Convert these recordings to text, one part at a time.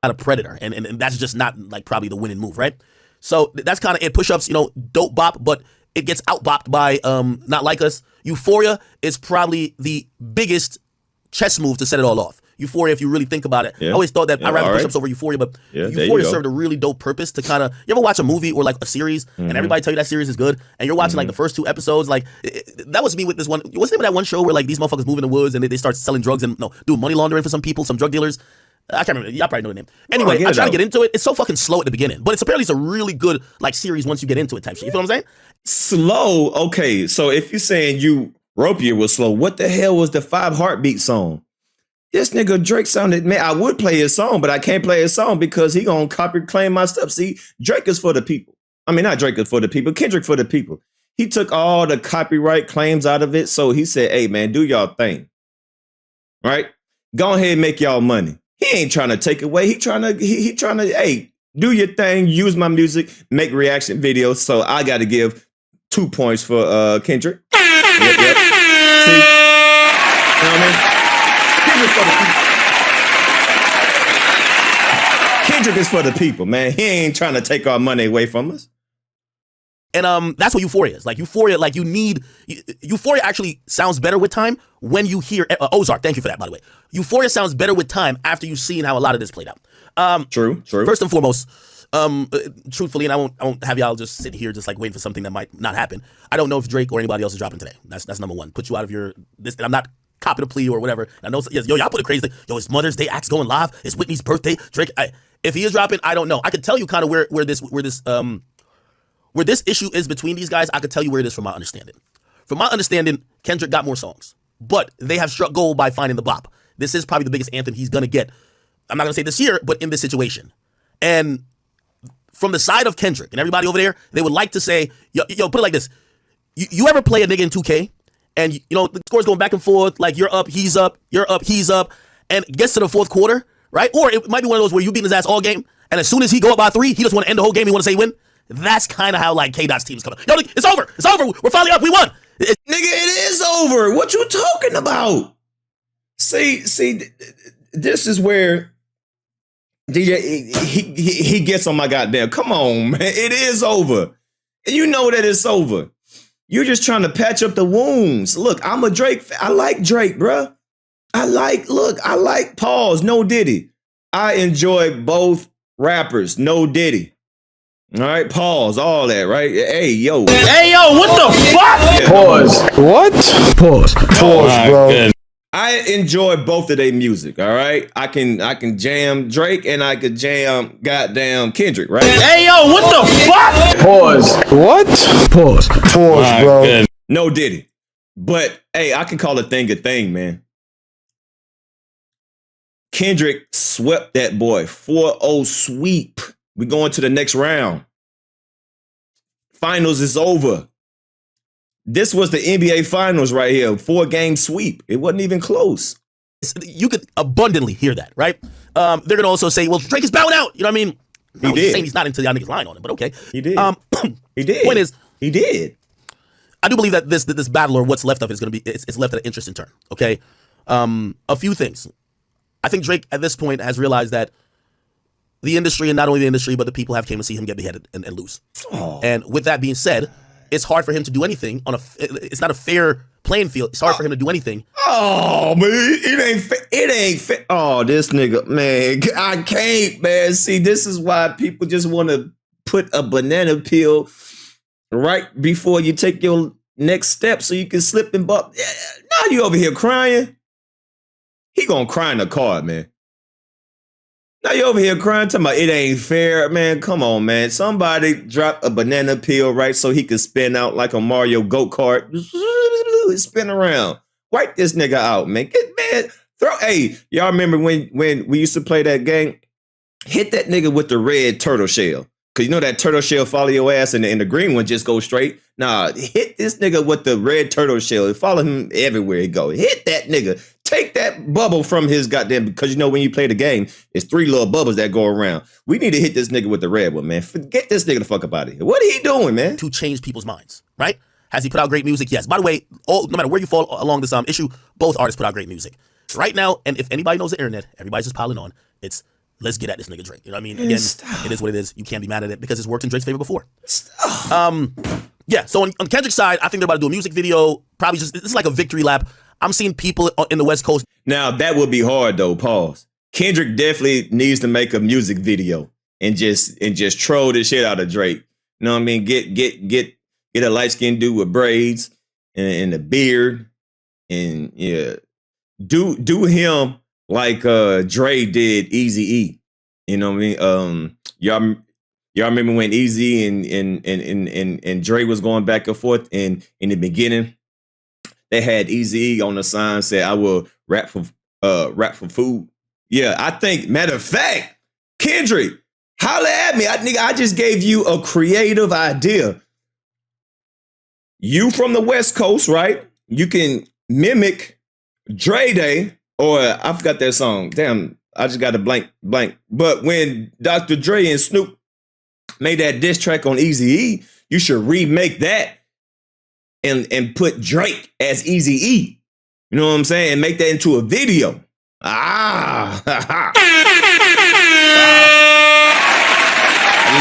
not a predator, and that's just not like probably the winning move, right? So that's kind of it. Push-ups, dope bop, but it gets out-bopped by Not Like Us. Euphoria is probably the biggest chess move to set it all off. Euphoria, if you really think about it. Yeah. I always thought that I'd rather right. push-ups over Euphoria, but Yeah, Euphoria served a really dope purpose to kind of, you ever watch a movie or like a series and everybody tell you that series is good and you're watching like the first 2 episodes, like that was me with this one. What's the name of that one show where like these motherfuckers move in the woods and they start selling drugs and doing money laundering for some people, some drug dealers? I can't remember. Y'all probably know the name. Anyway, I try to get into it. It's so fucking slow at the beginning, but apparently it's a really good like series once you get into it type shit. You feel what I'm saying? Slow. Okay, so if you're saying European was slow, what the hell was the 5 Heartbeat song? This nigga Drake sounded, man, I would play his song, but I can't play his song because he gonna copy claim my stuff. See, Drake is for the people. I mean, not Drake is for the people, Kendrick for the people. He took all the copyright claims out of it. So he said, hey man, do y'all thing. Right? Go ahead and make y'all money. He ain't trying to take away. He trying to, hey, do your thing, use my music, make reaction videos. So I gotta give 2 points for Kendrick. Yep. See? You know what I mean? Kendrick is for the people, man. He ain't trying to take our money away from us. And that's what Euphoria is. Like Euphoria, like Euphoria actually sounds better with time when you hear Ozark. Thank you for that, by the way. Euphoria sounds better with time after you've seen how a lot of this played out. True. First and foremost, truthfully, and I won't have y'all just sit here just like waiting for something that might not happen. I don't know if Drake or anybody else is dropping today. That's number one. Put you out of this. And I'm not copying a plea or whatever. I know, y'all put a crazy thing. It's Mother's Day acts going live. It's Whitney's birthday. Drake. If he is dropping, I don't know. I could tell you kind of where this issue is between these guys. I could tell you where it is from my understanding. From my understanding, Kendrick got more songs, but they have struck gold by finding the bop. This is probably the biggest anthem he's gonna get. I'm not gonna say this year, but in this situation. And from the side of Kendrick and everybody over there, they would like to say, yo, put it like this. You ever play a nigga in 2K? And the score's going back and forth, like you're up, he's up, you're up, he's up, and it gets to the fourth quarter, right? Or it might be one of those where you beating his ass all game, and as soon as he go up by 3, he just want to end the whole game, he want to say win. That's kind of how like K-Dot's team is coming. Yo, it's over, we're finally up, we won. Nigga, it is over. What you talking about? See, this is where DJ, he gets on my goddamn, come on, man, it is over. And you know that it's over. You're just trying to patch up the wounds. Look, I'm a Drake fan. I like Drake, bruh. I like Pause, No Diddy. I enjoy both rappers, No Diddy. All right, Pause, all that, right? Hey, yo, what the fuck? Pause. What? Pause. Pause, bro. Good. I enjoy both of their music, all right? I can jam Drake and I could jam goddamn Kendrick, right? Hey, yo, what the fuck? Pause. What? Pause. Pause, bro. Good. No Diddy. But, hey, I can call a thing, man. Kendrick swept that boy. 4-0 sweep. We going to the next round. Finals is over. This was the NBA Finals right here. 4-game sweep. It wasn't even close. You could abundantly hear that, right? They're going to also say, well, Drake is bowing out. You know what I mean? He did. Saying he's not until y'all niggas lying on him, but okay. He did. He did. Point is, he did. I do believe that this battle, or what's left of it, is going to be, it's left at an interesting turn, okay? A few things. I think Drake, at this point, has realized that the industry, and not only the industry, but the people have came to see him get beheaded and lose. Oh. And with that being said, it's hard for him to do anything it's not a fair playing field. It's hard for him to do anything. Oh, man, it ain't fair. Oh, this nigga, man, I can't, man. See, this is why people just want to put a banana peel right before you take your next step so you can slip and bump. Now you over here crying. He gonna cry in the car, man. Now you over here crying, talking about it ain't fair. Man, come on, man. Somebody drop a banana peel, right, so he can spin out like a Mario go-kart. Spin around. Wipe this nigga out, man. Hey, y'all remember when we used to play that game? Hit that nigga with the red turtle shell. Because you know that turtle shell follow your ass and the green one just goes straight. Nah, hit this nigga with the red turtle shell. Follow him everywhere he go. Hit that nigga. Take that bubble from his goddamn, because you know when you play the game, it's 3 little bubbles that go around. We need to hit this nigga with the red one, man. Forget this nigga the fuck up out of here. What are he doing, man? To change people's minds, right? Has he put out great music? Yes. By the way, no matter where you fall along this issue, both artists put out great music. Right now, and if anybody knows the internet, everybody's just piling on. It's let's get at this nigga Drake. You know what I mean? Again, it is what it is. You can't be mad at it because it's worked in Drake's favor before. Yeah, so on Kendrick's side, I think they're about to do a music video. Probably just, this is like a victory lap. I'm seeing people in the West Coast. Now, that would be hard, though, pause. Kendrick definitely needs to make a music video and just troll the shit out of Drake. You know what I mean? Get a light-skinned dude with braids and a beard. And, yeah, do him like Dre did Eazy-E. You know what I mean? Y'all remember when Eazy and Dre was going back and forth, and in the beginning, they had Eazy on the sign said, "I will rap for food." Yeah, I think, matter of fact, Kendrick, holla at me. I just gave you a creative idea. You from the West Coast, right? You can mimic Dre Day, or I forgot that song. Damn, I just got a blank. But when Dr. Dre and Snoop made that diss track on Eazy-E, you should remake that and put Drake as Eazy-E. You know what I'm saying? And make that into a video. I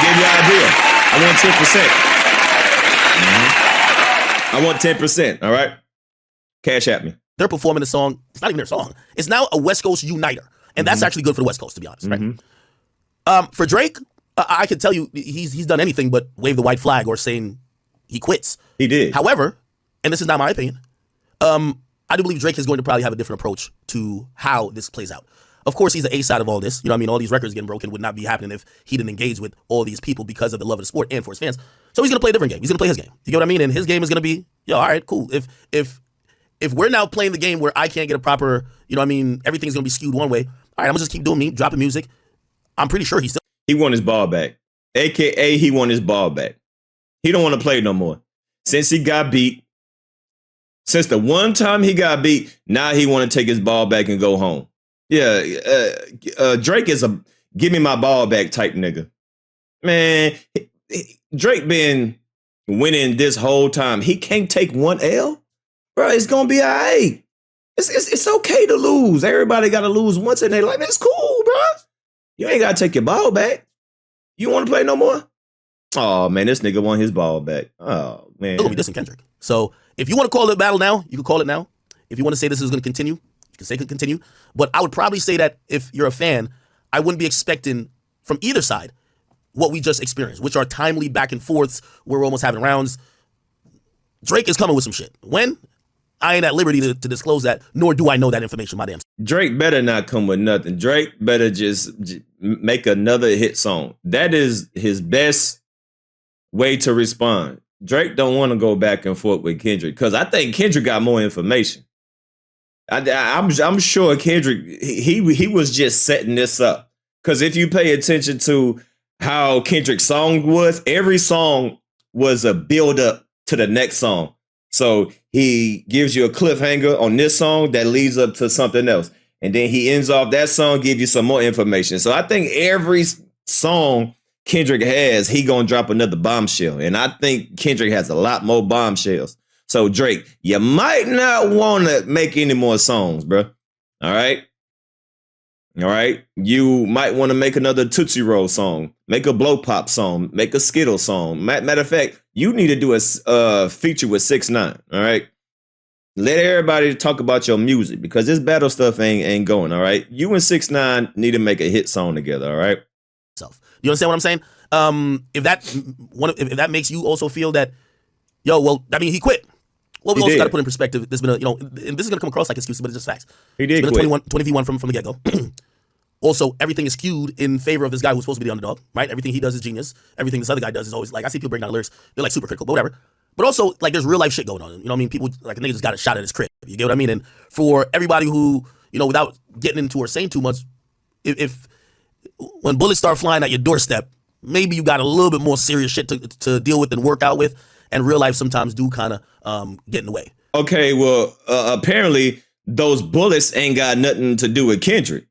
gave you an idea. I want 10%. I want 10%, all right? Cash at me. They're performing the song. It's not even their song. It's now a West Coast uniter. And that's actually good for the West Coast, to be honest, right? For Drake, I can tell you he's done anything but wave the white flag or saying he quits. He did. However, and this is not my opinion, I do believe Drake is going to probably have a different approach to how this plays out. Of course, he's the A side of all this. You know what I mean? All these records getting broken would not be happening if he didn't engage with all these people because of the love of the sport and for his fans. So he's going to play a different game. He's going to play his game. You get what I mean? And his game is going to be, all right, cool. If we're now playing the game where I can't get a proper, you know what I mean, everything's going to be skewed one way, all right, I'm going to just keep doing me, dropping music. I'm pretty sure he won his ball back. AKA, he won his ball back. He don't want to play no more. Since he got beat, since the one time he got beat, now he want to take his ball back and go home. Yeah, Drake is a give me my ball back type nigga. Man, Drake been winning this whole time. He can't take one L? Bro, it's going to be all right. It's okay to lose. Everybody got to lose once in their life. It's cool, bro. You ain't got to take your ball back. You want to play no more? Oh, man, this nigga won his ball back. Oh, man. It'll be this and Kendrick. So if you want to call it a battle now, you can call it now. If you want to say this is going to continue, you can say it can continue. But I would probably say that if you're a fan, I wouldn't be expecting from either side what we just experienced, which are timely back and forths. We're almost having rounds. Drake is coming with some shit. When? I ain't at liberty to disclose that, nor do I know that information, my damn. Drake better not come with nothing. Drake better just make another hit song. That is his best way to respond. Drake don't want to go back and forth with Kendrick because I think Kendrick got more information. I'm sure Kendrick, he was just setting this up. Because if you pay attention to how Kendrick's song was, every song was a build up to the next song. So he gives you a cliffhanger on this song that leads up to something else. And then he ends off that song, give you some more information. So I think every song Kendrick has, he gonna drop another bombshell. And I think Kendrick has a lot more bombshells. So Drake, you might not want to make any more songs, bro. All right? All right? You might want to make another Tootsie Roll song, make a Blow Pop song, make a Skittle song. Matter of fact, you need to do a feature with 6ix9ine, all right? Let everybody talk about your music because this battle stuff ain't going, all right? You and 6ix9ine need to make a hit song together, all right? You understand what I'm saying? If that makes you also feel that, he quit. Well, we also got to put in perspective. There's been and this is gonna come across like excuses, but it's just facts. He did quit. quit. 20v1 from the get go. Also, everything is skewed in favor of this guy who's supposed to be the underdog, right? Everything he does is genius. Everything this other guy does is always like, I see people breaking down lyrics, they're like super critical, but whatever. But also, like, there's real life shit going on. You know what I mean? People, like, a nigga just got a shot at his crib. You get what I mean? And for everybody who, without getting into or saying too much, if when bullets start flying at your doorstep, maybe you got a little bit more serious shit to deal with and work out with. And real life sometimes do kind of get in the way. Okay, well, apparently those bullets ain't got nothing to do with Kendrick.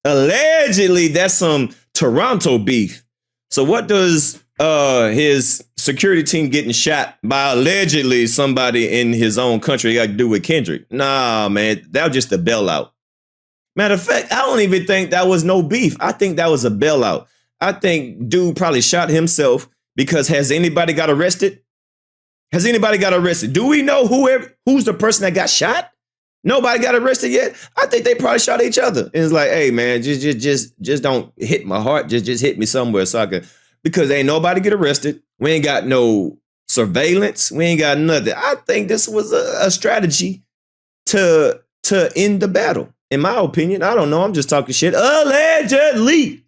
Allegedly, that's some Toronto beef. So what does his security team getting shot by allegedly somebody in his own country got to do with Kendrick? Nah, man, that was just a bailout. Matter of fact, I don't even think that was no beef. I think that was a bailout. I think dude probably shot himself because has anybody got arrested? Has anybody got arrested? Do we know who's the person that got shot? Nobody got arrested yet. I think they probably shot each other. And it's like, hey man, just don't hit my heart. Just hit me somewhere so I can, because ain't nobody get arrested. We ain't got no surveillance. We ain't got nothing. I think this was a strategy to end the battle. In my opinion, I don't know. I'm just talking shit. Allegedly.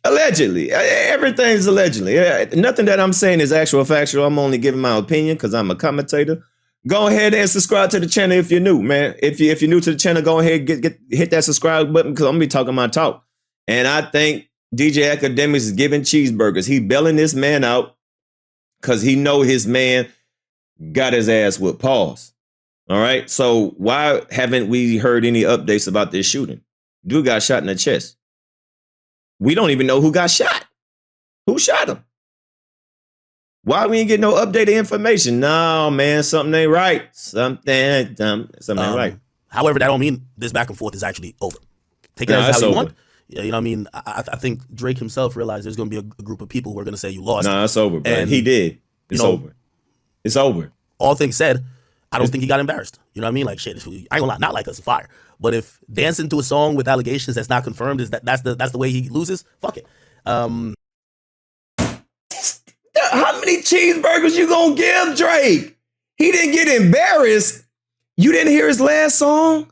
Everything's allegedly. Nothing that I'm saying is actual factual. I'm only giving my opinion because I'm a commentator. Go ahead and subscribe to the channel if you're new, man. If you're new to the channel, go ahead hit that subscribe button because I'm gonna be talking my talk. And I think DJ Akademiks is giving cheeseburgers. He bailing this man out because he know his man got his ass with pause. All right. So why haven't we heard any updates about this shooting? Dude got shot in the chest. We don't even know who got shot. Who shot him? Why we ain't get no updated information? No, man, something ain't right. Something ain't right. However, that don't mean this back and forth is actually over. Take it as how you want. Yeah, you know what I mean? I think Drake himself realized there's going to be a group of people who are going to say you lost. No, it's over, bro. And he did. It's over. It's over. All things said, I don't think he got embarrassed. You know what I mean? Like, shit, I ain't gonna lie, not like us, fire. But if dancing to a song with allegations that's not confirmed that's the way he loses, fuck it. How many cheeseburgers you gonna give Drake? He didn't get embarrassed. You didn't hear his last song?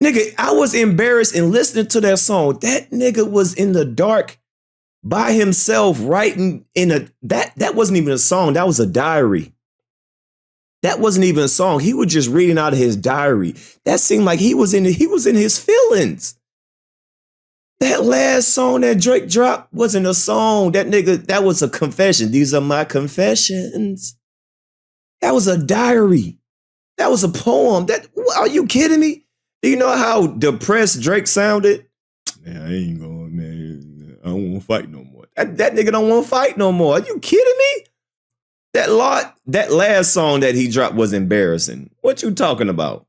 Nigga, I was embarrassed in listening to that song. That nigga was in the dark by himself writing that wasn't even a song, that was a diary. That wasn't even a song. He was just reading out of his diary. That seemed like he was in his feelings. That last song that Drake dropped wasn't a song. That was a confession. These are my confessions. That was a diary. That was a poem. Are you kidding me? Do you know how depressed Drake sounded? Man, I ain't going, man. I don't want to fight no more. That nigga don't want to fight no more. Are you kidding me? That last song that he dropped was embarrassing. What you talking about?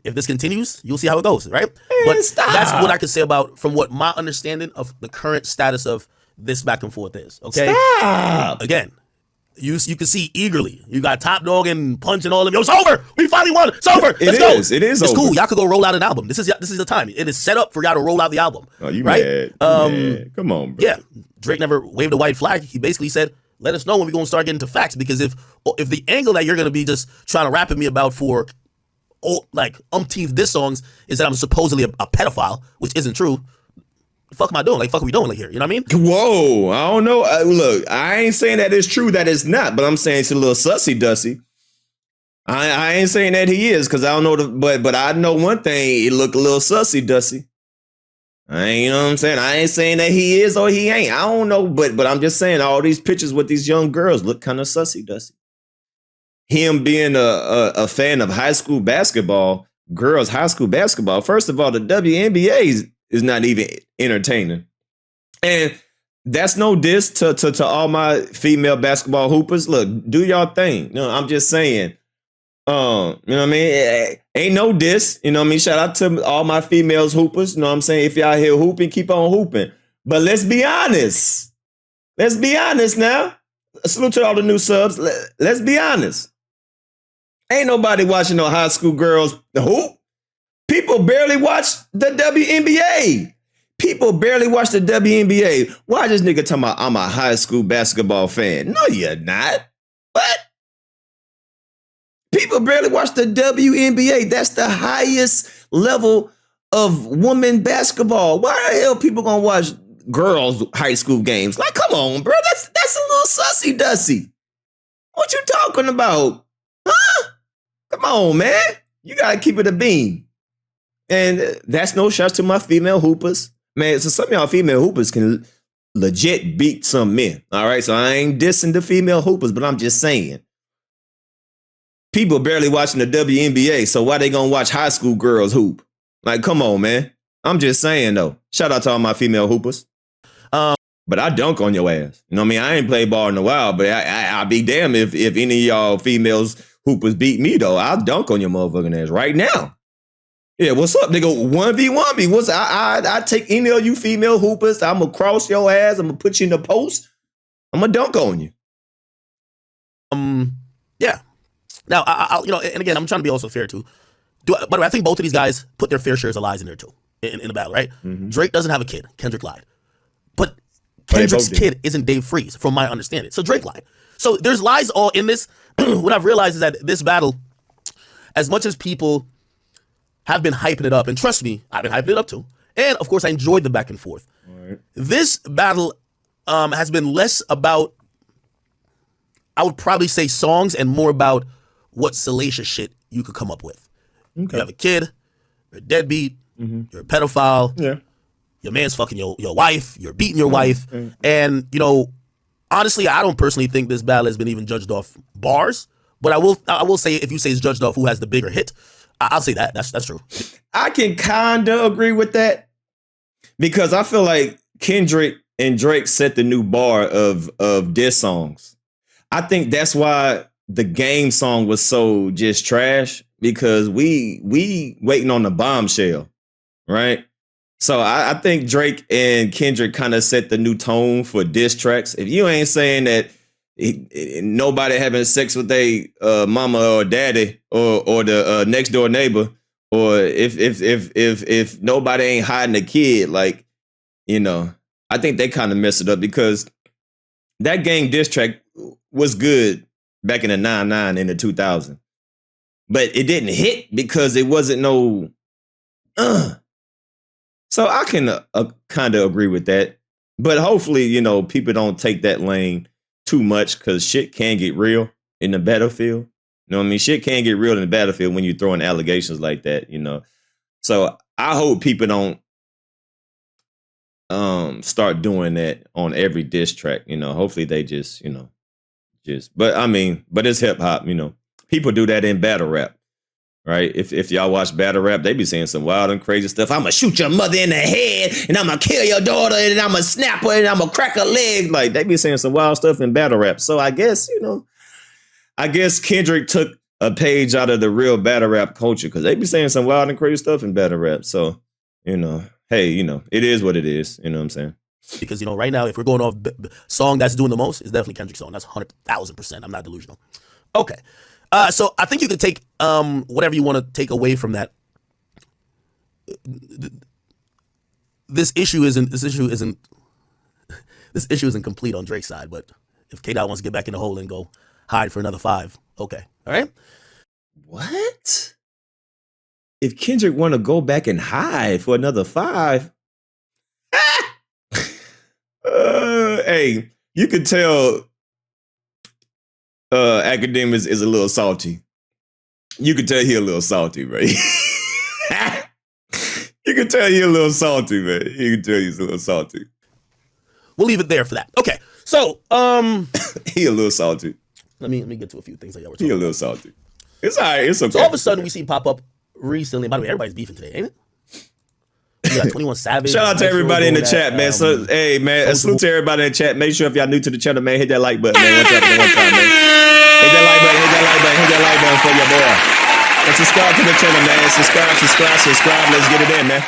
If this continues, you'll see how it goes, right? Man, but stop. That's what I can say about from what my understanding of the current status of this back and forth is. Okay. Stop. Again, you can see eagerly. You got Top Dog and Punch and all of them. Yo, it's over. We finally won. It's over. Let's go. It is. It's over. cool. Y'all could go roll out an album. This is the time. It is set up for y'all to roll out the album. Oh, you right? mad? Come on, bro. Yeah. Drake never waved a white flag. He basically said, let us know when we're going to start getting to facts, because if the angle that you're going to be just trying to rap at me about for like umpteenth diss songs is that I'm supposedly a pedophile, which isn't true, the fuck am I doing? Like, fuck are we doing like here? You know what I mean? Whoa, I don't know. Look, I ain't saying that it's true that it's not, but I'm saying it's a little sussy-dussy. I ain't saying that he is, because I don't know, but I know one thing, it look a little sussy-dussy. You know what I'm saying? I ain't saying that he is or he ain't. I don't know, but I'm just saying all these pictures with these young girls look kind of sussy-dussy. Him being a fan of high school basketball, girls high school basketball. First of all, the WNBA is not even entertaining. And that's no diss to all my female basketball hoopers. Look, do y'all thing. No, I'm just saying. You know what I mean? Ain't no diss. You know what I mean? Shout out to all my females hoopers. You know what I'm saying? If y'all here hooping, keep on hooping. But let's be honest. Let's be honest now. Salute to all the new subs. Let's be honest. Ain't nobody watching no high school girls hoop. People barely watch the WNBA. People barely watch the WNBA. Why this nigga talking about I'm a high school basketball fan? No, you're not. What? People barely watch the WNBA. That's the highest level of women basketball. Why the hell people gonna watch girls' high school games? Like, come on, bro. That's a little sussy-dussy. What you talking about? Huh? Come on, man. You gotta keep it a beam. And that's no shots to my female hoopers. Man, so some of y'all female hoopers can legit beat some men. All right, so I ain't dissing the female hoopers, but I'm just saying. People barely watching the WNBA, so why they gonna watch high school girls hoop? Like, come on, man. I'm just saying, though. Shout out to all my female hoopers. But I dunk on your ass. You know what I mean? I ain't played ball in a while, but I'll be damned if any of y'all females hoopers beat me, though. I'll dunk on your motherfucking ass right now. Yeah, what's up, nigga? 1v1 me. I take any of you female hoopers. I'm gonna cross your ass. I'm gonna put you in the post. I'm gonna dunk on you. Yeah. Now, I and again, I'm trying to be also fair too. By the way, I think both of these guys put their fair shares of lies in there too, in the battle, right? Mm-hmm. Drake doesn't have a kid. Kendrick lied. But Kendrick's kid isn't Dave Freeze, from my understanding. So Drake lied. So there's lies all in this. What I've realized is that this battle, as much as people have been hyping it up, and trust me, I've been hyping it up too. And of course, I enjoyed the back and forth. Right. This battle has been less about, I would probably say, songs and more about what salacious shit you could come up with. Okay. You have a kid, you're a deadbeat, you're a pedophile, your man's fucking your wife, you're beating your wife. And, honestly, I don't personally think this battle has been even judged off bars. But I will say, if you say it's judged off who has the bigger hit, I'll say that. That's true. I can kind of agree with that because I feel like Kendrick and Drake set the new bar of diss songs. I think that's why the Game song was so just trash, because we waiting on the bombshell, right? So I think Drake and Kendrick kind of set the new tone for diss tracks. If you ain't saying that nobody having sex with their mama or daddy or the next door neighbor, or if nobody ain't hiding a kid, like, I think they kind of messed it up, because that Game diss track was good back in the 99 and the 2000, but it didn't hit because it wasn't no. So I can kind of agree with that, but hopefully, people don't take that lane too much, because shit can get real in the battlefield. You know what I mean? Shit can get real in the battlefield when you're throwing allegations like that, So I hope people don't start doing that on every diss track. Hopefully they just, but it's hip hop, People do that in battle rap. Right? If y'all watch battle rap, they be saying some wild and crazy stuff. I'm gonna shoot your mother in the head, and I'm gonna kill your daughter, and I'm gonna snap her, and I'm gonna crack her leg. Like, they be saying some wild stuff in battle rap. So I guess, Kendrick took a page out of the real battle rap culture, because they be saying some wild and crazy stuff in battle rap. So, hey, it is what it is. You know what I'm saying? Because, right now, if we're going off song that's doing the most, it's definitely Kendrick's song. That's 100,000%. I'm not delusional. Okay. So I think you could take whatever you want to take away from that. This issue isn't complete on Drake's side, but if K-Dot wants to get back in the hole and go hide for another 5, okay, all right. What? If Kendrick want to go back and hide for another 5? Hey, you could tell Akademiks is a little salty. You could tell he a little salty, right? You can tell he a little salty, man. You can tell he's a little salty. We'll leave it there for that. Okay, so he a little salty. Let me get to a few things that y'all were talking about. He a little salty. It's all right. It's okay. So all of a sudden we see pop up recently. By the way, everybody's beefing today, ain't it? We got 21 Savage. Shout out to everybody in the chat, man. So, hey, man, salute to everybody in the chat. Make sure if y'all new to the channel, man, hit that like button, man. One time, man. Hit that like button, hit that like button, hit that like button for your boy. And subscribe to the channel, man. Subscribe. Let's get it in, man.